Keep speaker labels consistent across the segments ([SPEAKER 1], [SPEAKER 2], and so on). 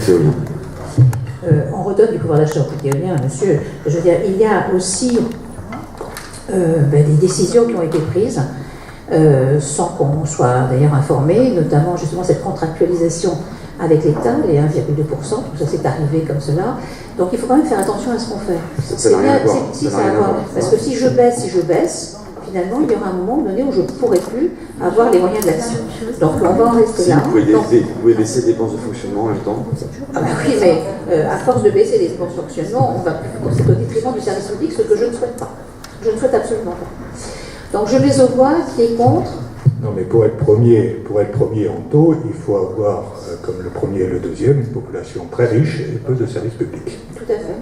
[SPEAKER 1] éolien.
[SPEAKER 2] On redonne du pouvoir d'achat au parc éolien, monsieur. Je veux dire, il y a aussi des décisions qui ont été prises sans qu'on soit d'ailleurs informé, notamment justement cette contractualisation avec l'État, les 1,2%, tout ça c'est arrivé comme cela. Donc il faut quand même faire attention à ce qu'on fait.
[SPEAKER 1] Ça n'a rien à voir.
[SPEAKER 2] Parce que si je baisse, finalement il y aura un moment donné où je ne pourrai plus avoir les moyens de l'action. Donc on va en rester là.
[SPEAKER 1] Vous pouvez baisser les dépenses de fonctionnement en même temps.
[SPEAKER 2] Ah ben oui, mais à force de baisser les dépenses de fonctionnement, on va c'est au détriment du service public, ce que je ne souhaite pas. Je ne souhaite absolument pas. Donc je mets aux voix qui est contre.
[SPEAKER 3] Non, mais pour être premier en taux, il faut avoir, comme le premier et le deuxième, une population très riche et peu de services publics.
[SPEAKER 2] Tout à fait.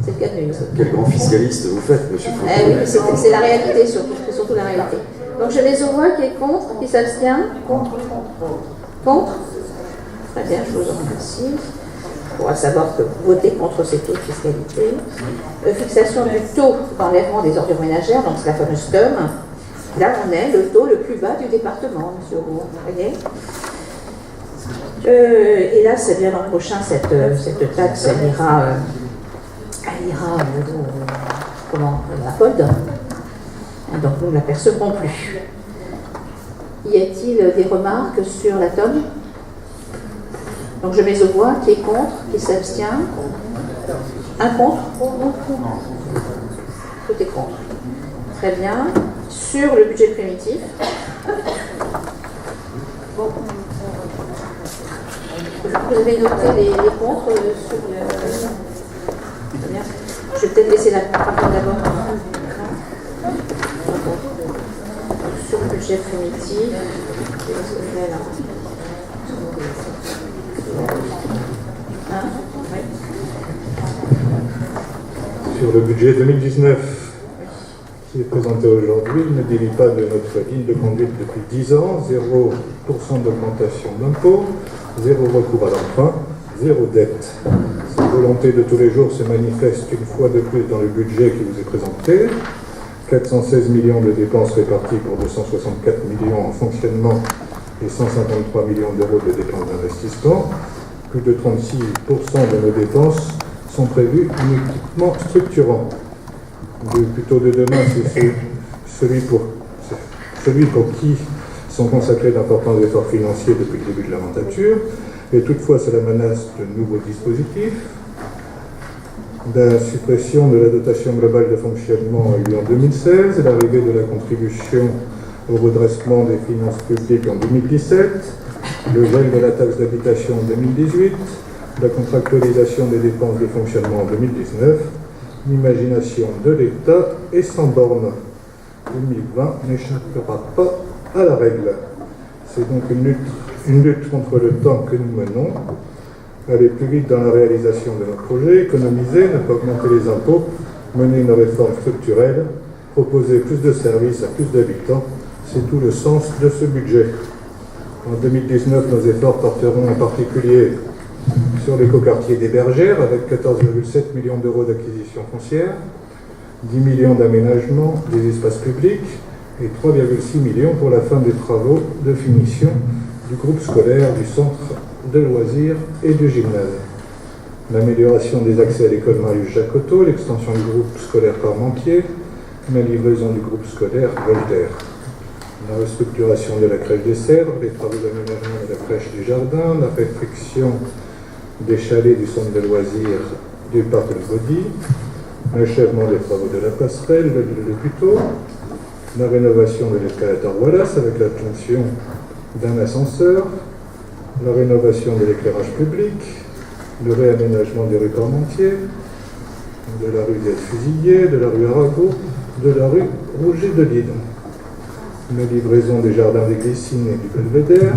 [SPEAKER 2] C'est le cas de l'UNES.
[SPEAKER 1] Quel grand fiscaliste vous faites, monsieur Fontaine.
[SPEAKER 2] Oui, c'est la réalité, surtout la réalité. Donc je mets aux voix qui est contre, qui s'abstient. Contre. Très bien, je vous en remercie. On va savoir que voter contre ces taux de fiscalité. Fixation du taux d'enlèvement des ordures ménagères, donc c'est la fameuse TEUM. Là, on est le taux le plus bas du département, monsieur Roux. Vous voyez et là, c'est bien l'an prochain, cette taxe, elle ira la POD. Donc, nous ne la percevrons plus. Y a-t-il des remarques sur la TOM? Donc, je mets aux voix qui est contre, qui s'abstient. Un contre? Tout est contre. Très bien. Sur le budget primitif. Vous avez noté les contres sur le... Très bien. Je vais peut-être laisser la parole d'abord. Sur le budget primitif.
[SPEAKER 3] Sur le budget 2019, qui est présenté aujourd'hui, il ne délie pas de notre ligne de conduite depuis 10 ans, 0% d'augmentation d'impôts, 0 recours à l'emprunt, 0 dette. Cette volonté de tous les jours se manifeste une fois de plus dans le budget qui vous est présenté. 416 millions de dépenses réparties pour 264 millions en fonctionnement et 153 millions d'euros de dépenses d'investissement. Plus de 36% de nos dépenses sont prévues en équipement structurant. Le plus tôt de demain, c'est celui pour qui sont consacrés d'importants efforts financiers depuis le début de la mandature, et toutefois cela menace de nouveaux dispositifs. La suppression de la dotation globale de fonctionnement a eu en 2016, l'arrivée de la contribution au redressement des finances publiques en 2017, le gel de la taxe d'habitation en 2018, la contractualisation des dépenses de fonctionnement en 2019, l'imagination de l'État est sans borne. 2020 n'échappera pas à la règle. C'est donc une lutte contre le temps que nous menons. Aller plus vite dans la réalisation de nos projets, économiser, ne pas augmenter les impôts, mener une réforme structurelle, proposer plus de services à plus d'habitants, c'est tout le sens de ce budget. En 2019, nos efforts porteront en particulier sur l'écoquartier des Bergères, avec 14,7 millions d'euros d'acquisition foncière, 10 millions d'aménagement des espaces publics et 3,6 millions pour la fin des travaux de finition du groupe scolaire, du centre de loisirs et du gymnase. L'amélioration des accès à l'école Marius-Jacotot, l'extension du groupe scolaire Parmentier, la livraison du groupe scolaire Voltaire. La restructuration de la crèche des Cèdres, les travaux d'aménagement de la crèche du Jardin, la réfection des chalets du centre de loisirs du parc de Body, l'achèvement des travaux de la passerelle, le Puteaux, la rénovation de l'escalator Wallace avec l'obtention d'un ascenseur, la rénovation de l'éclairage public, le réaménagement des rues Parmentier, de la rue des Fusillés, de la rue Arago, de la rue Rouget de Lille, la livraison des jardins des Glycines et du Belvédère,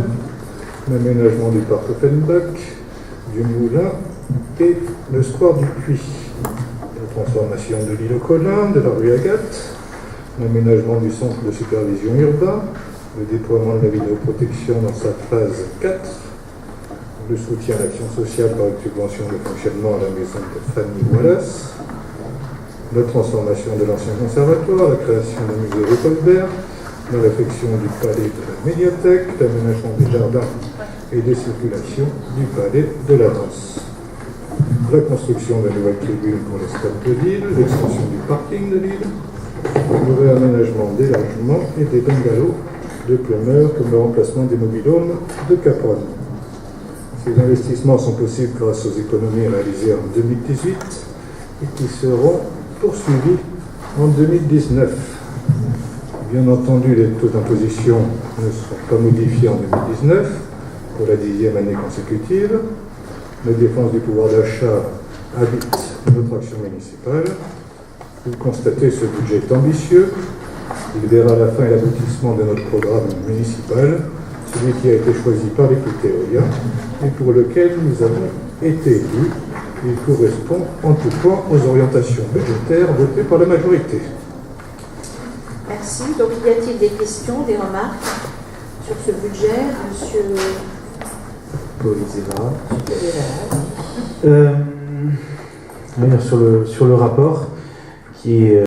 [SPEAKER 3] l'aménagement du parc Offenbach, du Moulin et le square du Puy, la transformation de l'île aux Collins, de la rue Agathe, l'aménagement du centre de supervision urbain, le déploiement de la vidéoprotection dans sa phase 4, le soutien à l'action sociale par une subvention de fonctionnement à la maison de Fanny Wallace, la transformation de l'ancien conservatoire, la création d'un musée de Colbert, la réfection du palais de la médiathèque, l'aménagement des jardins et des circulations du palais de la danse. la construction de nouvelles tribunes pour les stades de Lille, l'extension du parking de Lille, le réaménagement des logements et des bungalows de Pleumeur comme le remplacement des mobil-homes de Capronne. Ces investissements sont possibles grâce aux économies réalisées en 2018 et qui seront poursuivis en 2019. Bien entendu, les taux d'imposition ne seront pas modifiés en 2019 pour la 10e année consécutive. La défense du pouvoir d'achat habite notre action municipale. Vous constatez, ce budget est ambitieux. Il verra la fin et l'aboutissement de notre programme municipal, celui qui a été choisi par l'équité Eolia et pour lequel nous avons été élus. Il correspond en tout point aux orientations budgétaires votées par la majorité.
[SPEAKER 2] Merci. Donc, y a-t-il des questions, des remarques sur ce budget, monsieur
[SPEAKER 4] Poliseva.
[SPEAKER 2] Poliseva?
[SPEAKER 4] Sur le rapport qui est